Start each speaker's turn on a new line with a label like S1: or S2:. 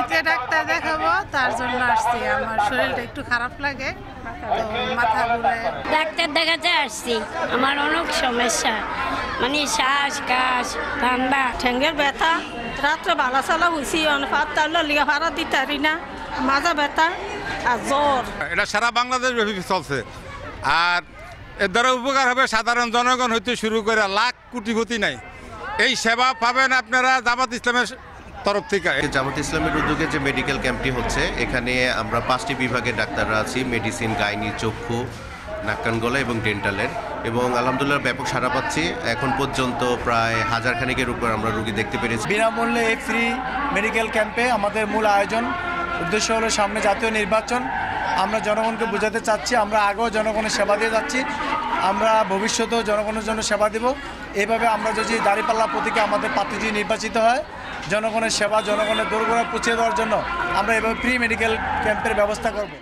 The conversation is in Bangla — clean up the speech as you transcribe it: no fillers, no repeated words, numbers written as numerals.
S1: আজকে ডাক্তার দেখাবো, তার জন্য আসছি। আমার শরীরটা একটু খারাপ লাগে, তো মাথা ঘুরে।
S2: ডাক্তার দেখাতে আসছি। আমার অনেক সমস্যা, মানে শ্বাস কাশ ঠান্ডা
S3: ঠ্যাঙ্গের ব্যথা, রাত্রে ভালো চালা হয়েছি, পাতলা লিগা ভাড়া দিতে পারি না, মাজা ব্যথা আর জ্বর।
S4: এটা সারা বাংলাদেশ ব্যাপী চলছে। আর এর দ্বারা উপকার হবে সাধারণ জনগণ হইতে শুরু করে লাখ কোটিপতি নাই। এই সেবা পাবেন আপনারা জামাত ইসলামের তরফ থেকে।
S5: জামাত ইসলামের উদ্যোগে যে মেডিকেল ক্যাম্পটি হচ্ছে, এখানে আমরা 5টি বিভাগের ডাক্তাররা আছি, মেডিসিন, গাইনি, চক্ষু, নাক কান গলা এবং ডেন্টালের, এবং আলহামদুলিল্লাহ ব্যাপক সাড়া পাচ্ছি। এখন পর্যন্ত প্রায় 1000 খানেকের উপর আমরা রোগী দেখতে পেরেছি।
S6: বিনামূল্যে এই ফ্রি মেডিকেল ক্যাম্পে আমাদের মূল আয়োজন উদ্দেশ্য হলো সামনে জাতীয় নির্বাচন। আমরা জনগণকে বোঝাতে চাচ্ছি আমরা আগেও জনগণের সেবা দিয়ে যাচ্ছি, আমরা ভবিষ্যতেও জনগণের জন্য সেবা দেব। এইভাবে আমরা যদি দাঁড়িপাল্লা প্রতীকে আমাদের প্রার্থী নির্বাচিত হয়, জনগণের সেবা, জনগণের দোরগোড়ায় পৌঁছে দেওয়ার জন্য আমরা এভাবে ফ্রি মেডিকেল ক্যাম্পের ব্যবস্থা করব।